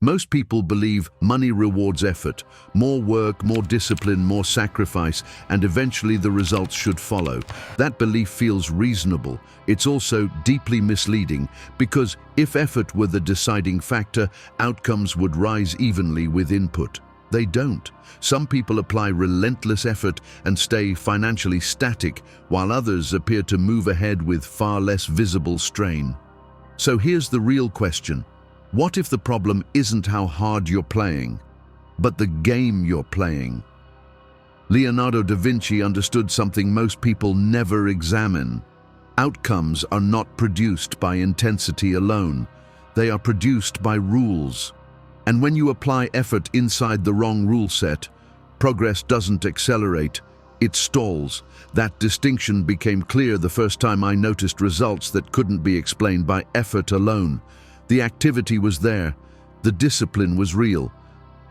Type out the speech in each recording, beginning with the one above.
Most people believe money rewards effort, more work, more discipline, more sacrifice, and eventually the results should follow. That belief feels reasonable. It's also deeply misleading because if effort were the deciding factor, outcomes would rise evenly with input. They don't. Some people apply relentless effort and stay financially static, while others appear to move ahead with far less visible strain. So here's the real question. What if the problem isn't how hard you're playing, but the game you're playing? Leonardo da Vinci understood something most people never examine. Outcomes are not produced by intensity alone. They are produced by rules. And when you apply effort inside the wrong rule set, progress doesn't accelerate, it stalls. That distinction became clear the first time I noticed results that couldn't be explained by effort alone. The activity was there, the discipline was real,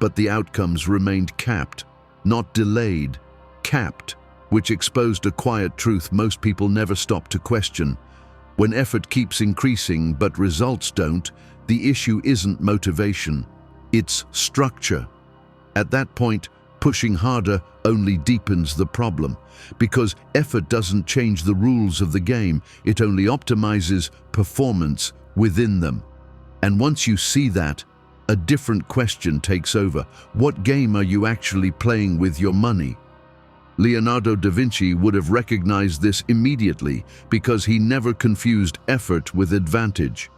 but the outcomes remained capped, not delayed, capped, which exposed a quiet truth most people never stop to question. When effort keeps increasing but results don't, the issue isn't motivation, it's structure. At that point, pushing harder only deepens the problem, because effort doesn't change the rules of the game, it only optimizes performance within them. And once you see that, a different question takes over. What game are you actually playing with your money? Leonardo da Vinci would have recognized this immediately because he never confused effort with advantage.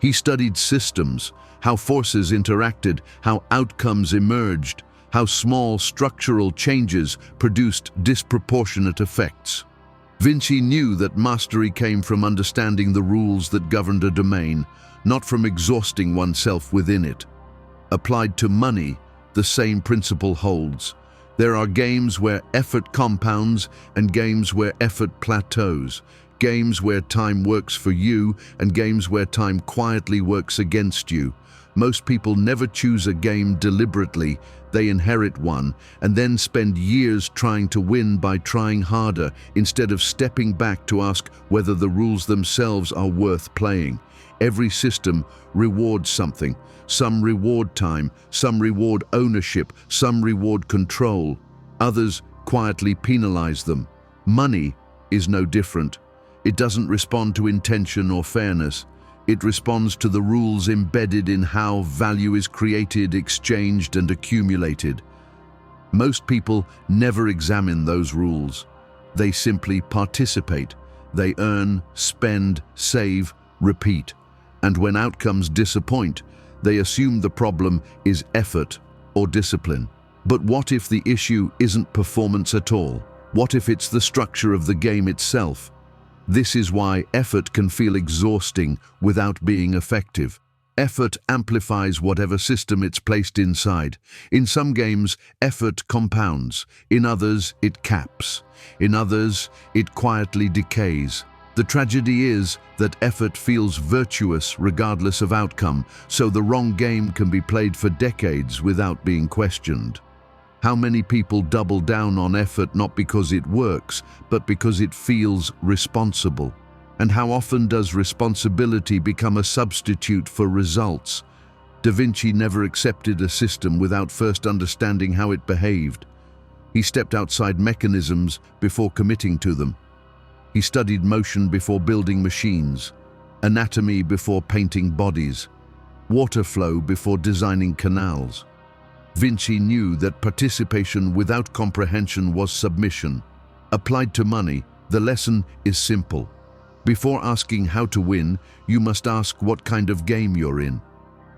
He studied systems, how forces interacted, how outcomes emerged, how small structural changes produced disproportionate effects. Vinci knew that mastery came from understanding the rules that governed a domain, not from exhausting oneself within it. Applied to money, the same principle holds. There are games where effort compounds and games where effort plateaus. Games where time works for you and games where time quietly works against you. Most people never choose a game deliberately. They inherit one and then spend years trying to win by trying harder instead of stepping back to ask whether the rules themselves are worth playing. Every system rewards something. Some reward time, some reward ownership, some reward control. Others quietly penalize them. Money is no different. It doesn't respond to intention or fairness. It responds to the rules embedded in how value is created, exchanged, and accumulated. Most people never examine those rules. They simply participate. They earn, spend, save, repeat. And when outcomes disappoint, they assume the problem is effort or discipline. But what if the issue isn't performance at all? What if it's the structure of the game itself? This is why effort can feel exhausting without being effective. Effort amplifies whatever system it's placed inside. In some games, effort compounds. In others, it caps. In others, it quietly decays. The tragedy is that effort feels virtuous regardless of outcome, so the wrong game can be played for decades without being questioned. How many people double down on effort not because it works, but because it feels responsible? And how often does responsibility become a substitute for results? Da Vinci never accepted a system without first understanding how it behaved. He stepped outside mechanisms before committing to them. He studied motion before building machines, anatomy before painting bodies, water flow before designing canals. Vinci knew that participation without comprehension was submission. Applied to money, the lesson is simple. Before asking how to win, you must ask what kind of game you're in.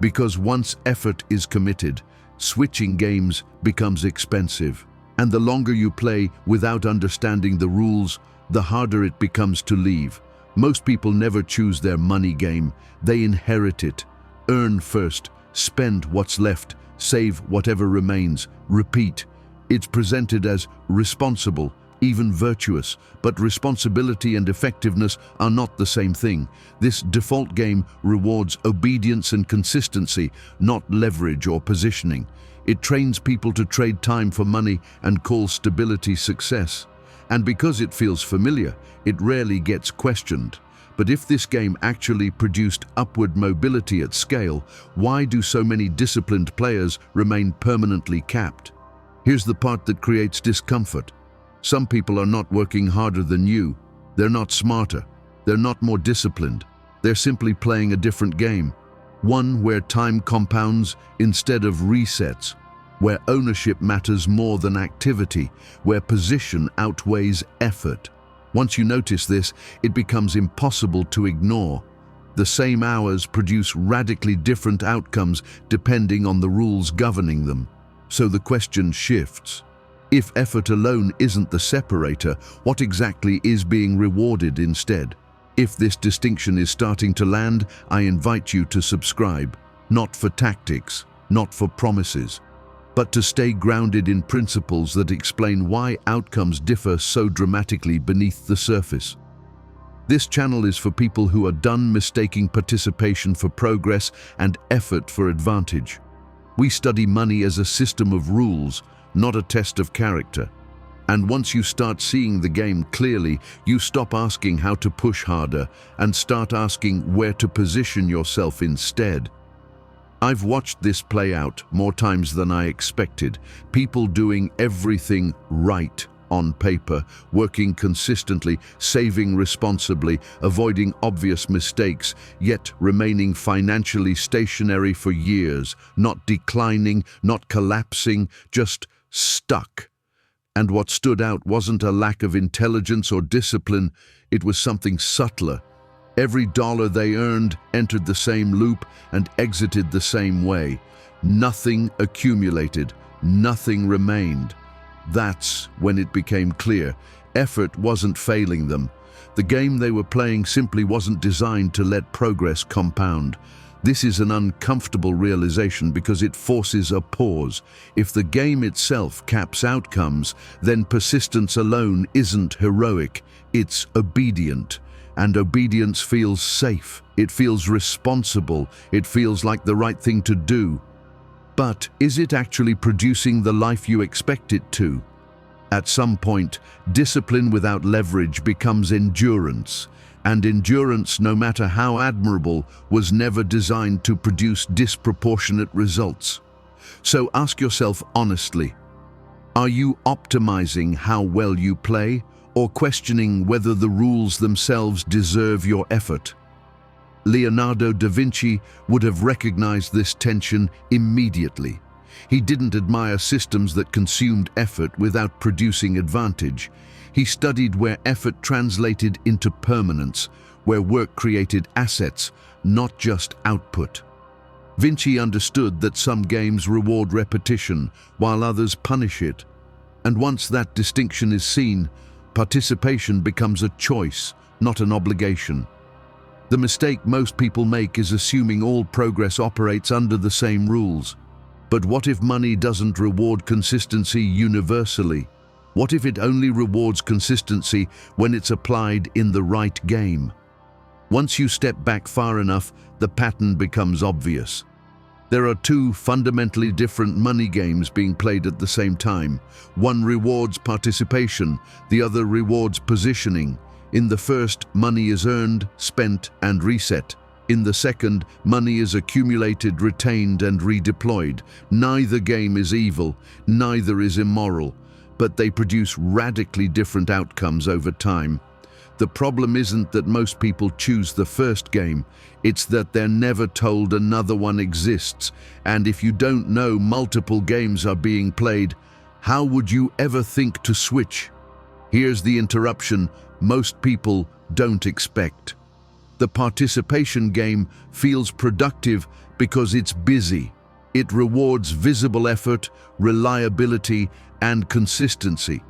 Because once effort is committed, switching games becomes expensive. And the longer you play without understanding the rules, the harder it becomes to leave. Most people never choose their money game. They inherit it. Earn first, spend what's left, save whatever remains, repeat. It's presented as responsible, even virtuous, but responsibility and effectiveness are not the same thing. This default game rewards obedience and consistency, not leverage or positioning. It trains people to trade time for money and calls stability success. And because it feels familiar, it rarely gets questioned. But if this game actually produced upward mobility at scale, why do so many disciplined players remain permanently capped? Here's the part that creates discomfort. Some people are not working harder than you. They're not smarter. They're not more disciplined. They're simply playing a different game. One where time compounds instead of resets, where ownership matters more than activity, where position outweighs effort. Once you notice this, it becomes impossible to ignore. The same hours produce radically different outcomes depending on the rules governing them. So the question shifts. If effort alone isn't the separator, what exactly is being rewarded instead? If this distinction is starting to land, I invite you to subscribe, not for tactics, not for promises, but to stay grounded in principles that explain why outcomes differ so dramatically beneath the surface. This channel is for people who are done mistaking participation for progress and effort for advantage. We study money as a system of rules, not a test of character. And once you start seeing the game clearly, you stop asking how to push harder and start asking where to position yourself instead. I've watched this play out more times than I expected. People doing everything right on paper, working consistently, saving responsibly, avoiding obvious mistakes, yet remaining financially stationary for years, not declining, not collapsing, just stuck. And what stood out wasn't a lack of intelligence or discipline, it was something subtler. Every dollar they earned entered the same loop and exited the same way. Nothing accumulated, nothing remained. That's when it became clear. Effort wasn't failing them. The game they were playing simply wasn't designed to let progress compound. This is an uncomfortable realization because it forces a pause. If the game itself caps outcomes, then persistence alone isn't heroic, it's obedient. And obedience feels safe, it feels responsible, it feels like the right thing to do. But is it actually producing the life you expect it to? At some point, discipline without leverage becomes endurance. And endurance, no matter how admirable, was never designed to produce disproportionate results. So ask yourself honestly, are you optimizing how well you play, or questioning whether the rules themselves deserve your effort? Leonardo da Vinci would have recognized this tension immediately. He didn't admire systems that consumed effort without producing advantage. He studied where effort translated into permanence, where work created assets, not just output. Vinci understood that some games reward repetition, while others punish it. And once that distinction is seen, participation becomes a choice, not an obligation. The mistake most people make is assuming all progress operates under the same rules. But what if money doesn't reward consistency universally? What if it only rewards consistency when it's applied in the right game? Once you step back far enough, the pattern becomes obvious. There are two fundamentally different money games being played at the same time. One rewards participation, the other rewards positioning. In the first, money is earned, spent, and reset. In the second, money is accumulated, retained, and redeployed. Neither game is evil, neither is immoral, but they produce radically different outcomes over time. The problem isn't that most people choose the first game, it's that they're never told another one exists. And if you don't know multiple games are being played, how would you ever think to switch? Here's the interruption most people don't expect. The participation game feels productive because it's busy. It rewards visible effort, reliability, and consistency.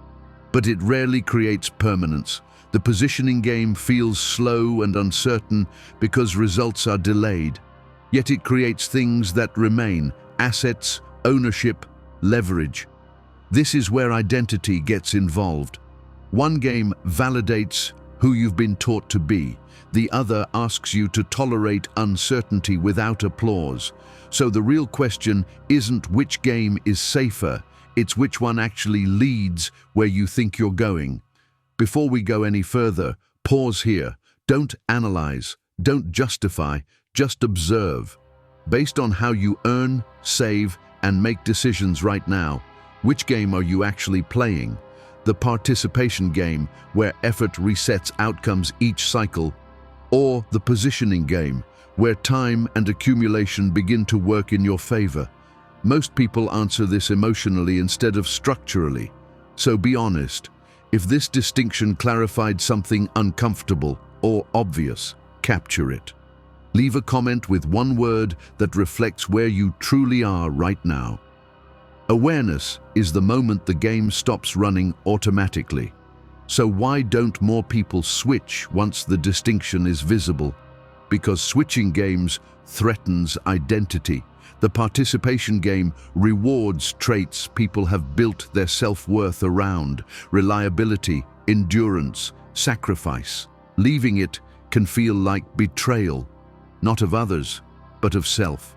But it rarely creates permanence. The positioning game feels slow and uncertain because results are delayed. Yet it creates things that remain: assets, ownership, leverage. This is where identity gets involved. One game validates who you've been taught to be. The other asks you to tolerate uncertainty without applause. So the real question isn't which game is safer, it's which one actually leads where you think you're going. Before we go any further, pause here. Don't analyze, don't justify, just observe. Based on how you earn, save, and make decisions right now, which game are you actually playing? The participation game, where effort resets outcomes each cycle, or the positioning game, where time and accumulation begin to work in your favor? Most people answer this emotionally instead of structurally. So be honest. If this distinction clarified something uncomfortable or obvious, capture it. Leave a comment with one word that reflects where you truly are right now. Awareness is the moment the game stops running automatically. So why don't more people switch once the distinction is visible? Because switching games threatens identity. The participation game rewards traits people have built their self-worth around: reliability, endurance, sacrifice. Leaving it can feel like betrayal, not of others, but of self.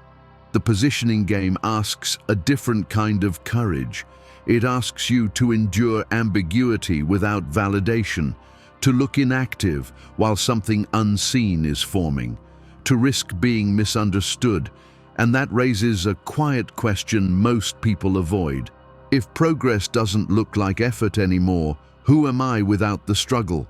The positioning game asks a different kind of courage. It asks you to endure ambiguity without validation, to look inactive while something unseen is forming, to risk being misunderstood. And that raises a quiet question most people avoid. If progress doesn't look like effort anymore, who am I without the struggle?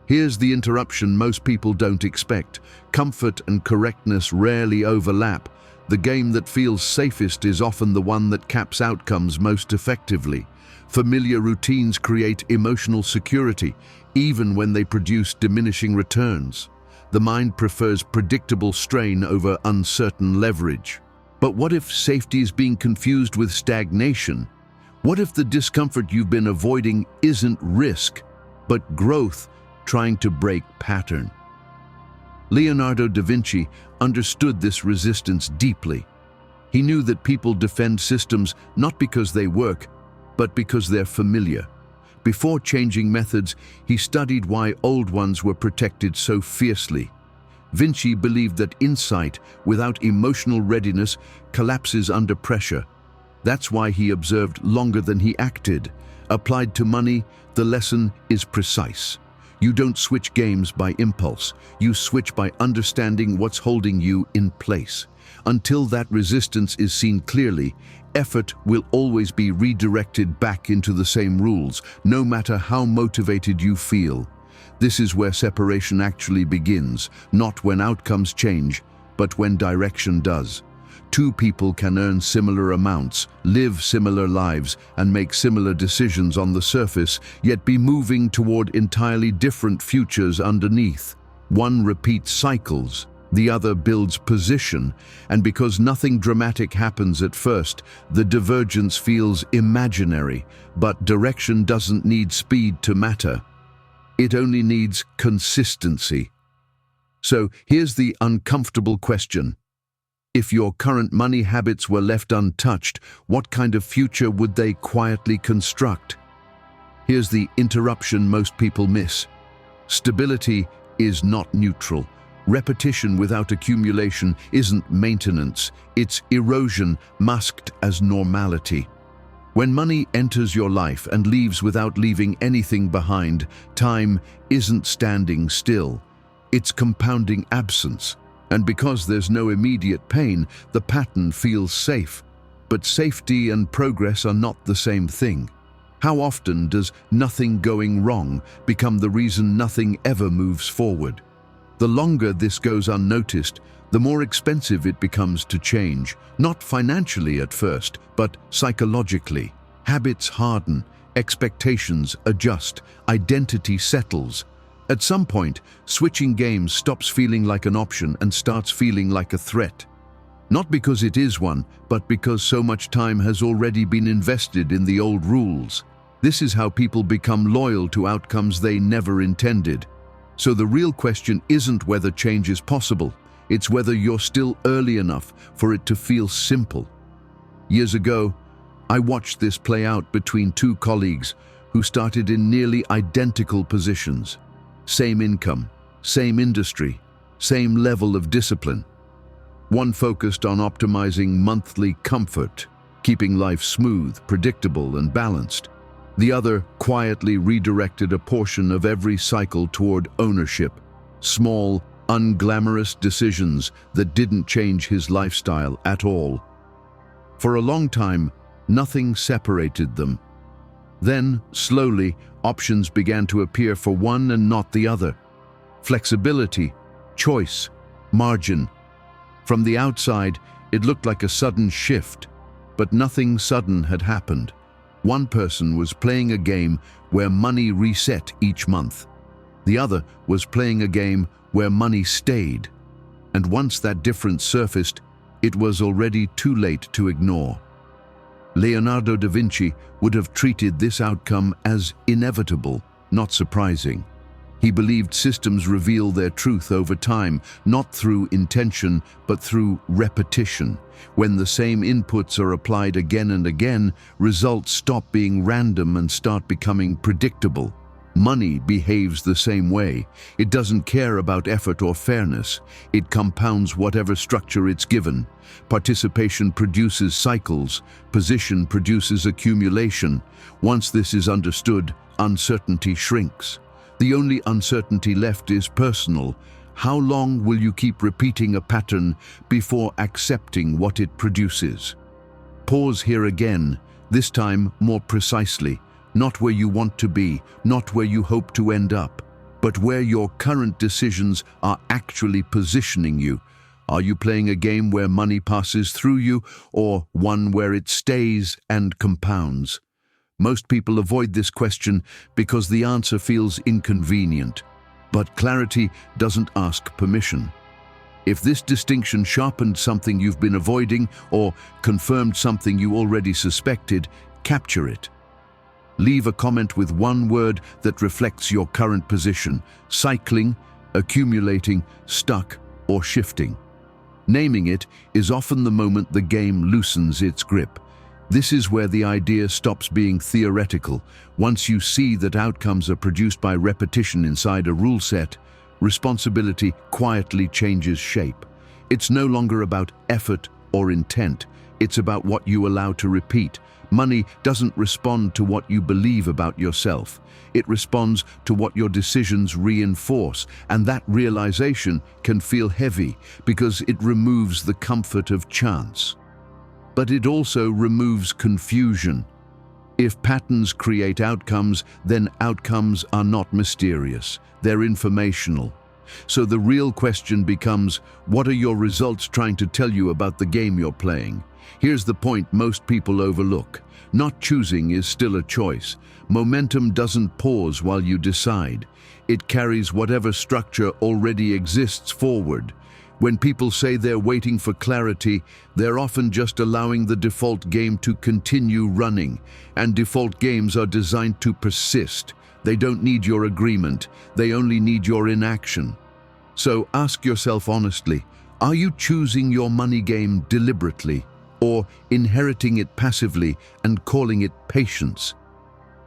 Here's the interruption most people don't expect. Comfort and correctness rarely overlap. The game that feels safest is often the one that caps outcomes most effectively. Familiar routines create emotional security, even when they produce diminishing returns. The mind prefers predictable strain over uncertain leverage. But what if safety is being confused with stagnation? What if the discomfort you've been avoiding isn't risk, but growth trying to break pattern? Leonardo da Vinci understood this resistance deeply. He knew that people defend systems not because they work, but because they're familiar. Before changing methods, he studied why old ones were protected so fiercely. Vinci believed that insight without emotional readiness collapses under pressure. That's why he observed longer than he acted. Applied to money, the lesson is precise. You don't switch games by impulse. You switch by understanding what's holding you in place. Until that resistance is seen clearly, effort will always be redirected back into the same rules, no matter how motivated you feel. This is where separation actually begins, not when outcomes change, but when direction does. Two people can earn similar amounts, live similar lives, and make similar decisions on the surface, yet be moving toward entirely different futures underneath. One repeats cycles, the other builds position, and because nothing dramatic happens at first, the divergence feels imaginary. But direction doesn't need speed to matter. It only needs consistency. So here's the uncomfortable question. If your current money habits were left untouched, what kind of future would they quietly construct? Here's the interruption most people miss. Stability is not neutral. Repetition without accumulation isn't maintenance, it's erosion masked as normality. When money enters your life and leaves without leaving anything behind, time isn't standing still. It's compounding absence. And because there's no immediate pain, the pattern feels safe. But safety and progress are not the same thing. How often does nothing going wrong become the reason nothing ever moves forward? The longer this goes unnoticed, the more expensive it becomes to change, not financially at first, but psychologically. Habits harden, expectations adjust, identity settles. At some point, switching games stops feeling like an option and starts feeling like a threat. Not because it is one, but because so much time has already been invested in the old rules. This is how people become loyal to outcomes they never intended. So the real question isn't whether change is possible, it's whether you're still early enough for it to feel simple. Years ago, I watched this play out between two colleagues who started in nearly identical positions. Same income, same industry, same level of discipline. One focused on optimizing monthly comfort, keeping life smooth, predictable, and balanced. The other quietly redirected a portion of every cycle toward ownership, Small, unglamorous decisions that didn't change his lifestyle at all. For a long time, nothing separated them. Then, slowly, options began to appear for one and not the other. Flexibility, choice, margin. From the outside, it looked like a sudden shift, but nothing sudden had happened. One person was playing a game where money reset each month. The other was playing a game where money stayed. And once that difference surfaced, it was already too late to ignore. Leonardo da Vinci would have treated this outcome as inevitable, not surprising. He believed systems reveal their truth over time, not through intention, but through repetition. When the same inputs are applied again and again, results stop being random and start becoming predictable. Money behaves the same way. It doesn't care about effort or fairness. It compounds whatever structure it's given. Participation produces cycles. Position produces accumulation. Once this is understood, uncertainty shrinks. The only uncertainty left is personal. How long will you keep repeating a pattern before accepting what it produces? Pause here again, this time more precisely. Not where you want to be, not where you hope to end up, but where your current decisions are actually positioning you. Are you playing a game where money passes through you, or one where it stays and compounds? Most people avoid this question because the answer feels inconvenient. But clarity doesn't ask permission. If this distinction sharpened something you've been avoiding or confirmed something you already suspected, capture it. Leave a comment with one word that reflects your current position: cycling, accumulating, stuck, or shifting. Naming it is often the moment the game loosens its grip. This is where the idea stops being theoretical. Once you see that outcomes are produced by repetition inside a rule set, responsibility quietly changes shape. It's no longer about effort or intent. It's about what you allow to repeat. Money doesn't respond to what you believe about yourself. It responds to what your decisions reinforce, and that realization can feel heavy because it removes the comfort of chance. But it also removes confusion. If patterns create outcomes, then outcomes are not mysterious. They're informational. So the real question becomes, what are your results trying to tell you about the game you're playing? Here's the point most people overlook. Not choosing is still a choice. Momentum doesn't pause while you decide. It carries whatever structure already exists forward. When people say they're waiting for clarity, they're often just allowing the default game to continue running. And default games are designed to persist. They don't need your agreement. They only need your inaction. So ask yourself honestly, are you choosing your money game deliberately, or inheriting it passively and calling it patience?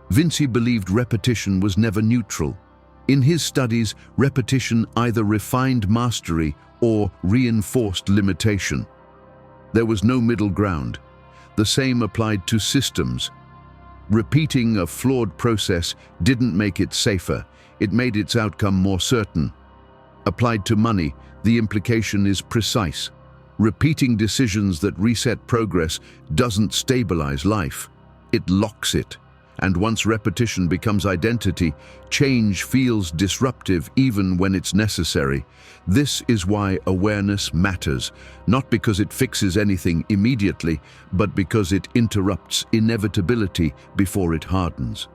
Vinci believed repetition was never neutral. In his studies, repetition either refined mastery or reinforced limitation. There was no middle ground. The same applied to systems. Repeating a flawed process didn't make it safer, it made its outcome more certain. Applied to money, the implication is precise. Repeating decisions that reset progress doesn't stabilize life, it locks it. And once repetition becomes identity, change feels disruptive even when it's necessary. This is why awareness matters, not because it fixes anything immediately, but because it interrupts inevitability before it hardens.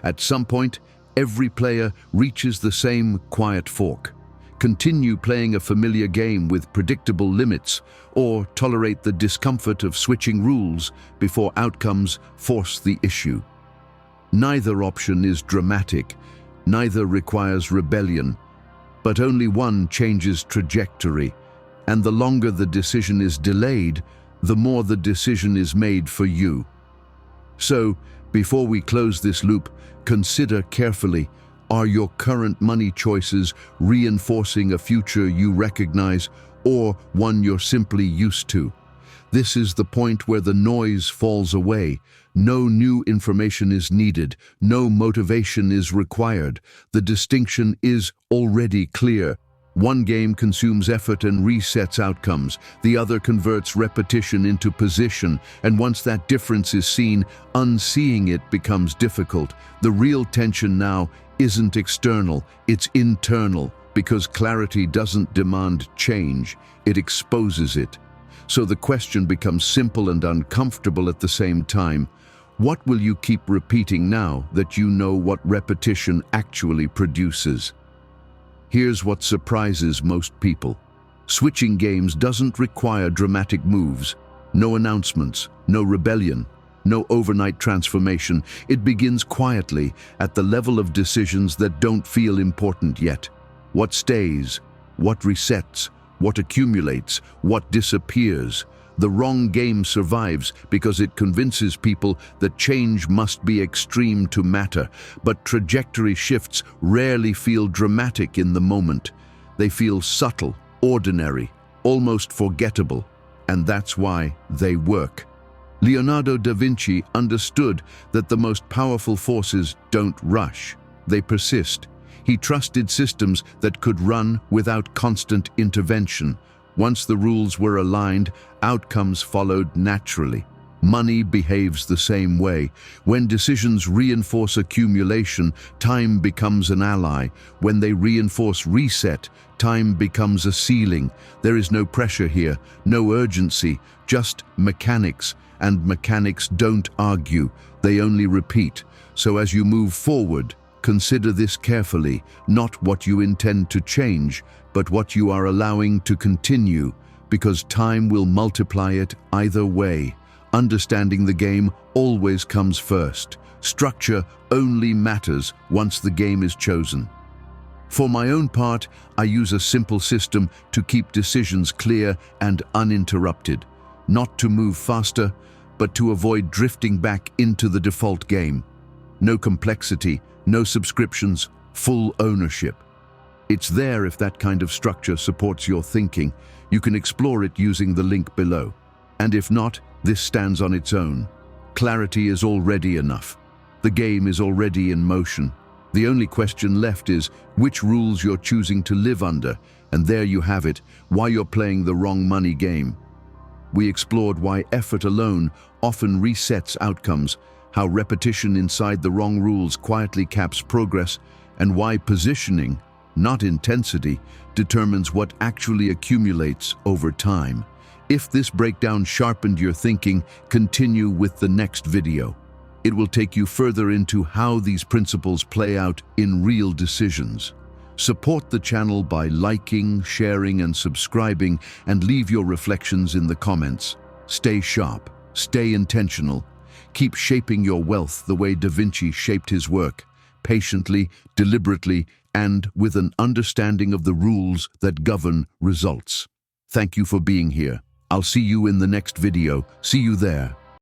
At some point, every player reaches the same quiet fork. Continue playing a familiar game with predictable limits, or tolerate the discomfort of switching rules before outcomes force the issue. Neither option is dramatic, neither requires rebellion, but only one changes trajectory, and the longer the decision is delayed, the more the decision is made for you. So, before we close this loop, consider carefully, are your current money choices reinforcing a future you recognize or one you're simply used to? This is the point where the noise falls away. No new information is needed. No motivation is required. The distinction is already clear. One game consumes effort and resets outcomes. The other converts repetition into position, and once that difference is seen, unseeing it becomes difficult. The real tension now isn't external, it's internal, because clarity doesn't demand change, it exposes it. So the question becomes simple and uncomfortable at the same time. What will you keep repeating now that you know what repetition actually produces? Here's what surprises most people. Switching games doesn't require dramatic moves, no announcements, no rebellion, no overnight transformation. It begins quietly, at the level of decisions that don't feel important yet. What stays, what resets, what accumulates, what disappears. The wrong game survives because it convinces people that change must be extreme to matter, but trajectory shifts rarely feel dramatic in the moment. They feel subtle, ordinary, almost forgettable, and that's why they work. Leonardo da Vinci understood that the most powerful forces don't rush, they persist. He trusted systems that could run without constant intervention. Once the rules were aligned, outcomes followed naturally. Money behaves the same way. When decisions reinforce accumulation, time becomes an ally. When they reinforce reset, time becomes a ceiling. There is no pressure here, no urgency, just mechanics. And mechanics don't argue, they only repeat. So as you move forward, consider this carefully, not what you intend to change, but what you are allowing to continue, because time will multiply it either way. Understanding the game always comes first. Structure only matters once the game is chosen. For my own part, I use a simple system to keep decisions clear and uninterrupted. Not to move faster, but to avoid drifting back into the default game. No complexity, no subscriptions, full ownership. It's there if that kind of structure supports your thinking. You can explore it using the link below. And if not, this stands on its own. Clarity is already enough. The game is already in motion. The only question left is which rules you're choosing to live under, and there you have it, why you're playing the wrong money game. We explored why effort alone often resets outcomes, how repetition inside the wrong rules quietly caps progress, and why positioning, not intensity, determines what actually accumulates over time. If this breakdown sharpened your thinking, continue with the next video. It will take you further into how these principles play out in real decisions. Support the channel by liking, sharing, and subscribing, and leave your reflections in the comments. Stay sharp, stay intentional. Keep shaping your wealth the way Da Vinci shaped his work, patiently, deliberately, and with an understanding of the rules that govern results. Thank you for being here. I'll see you in the next video. See you there.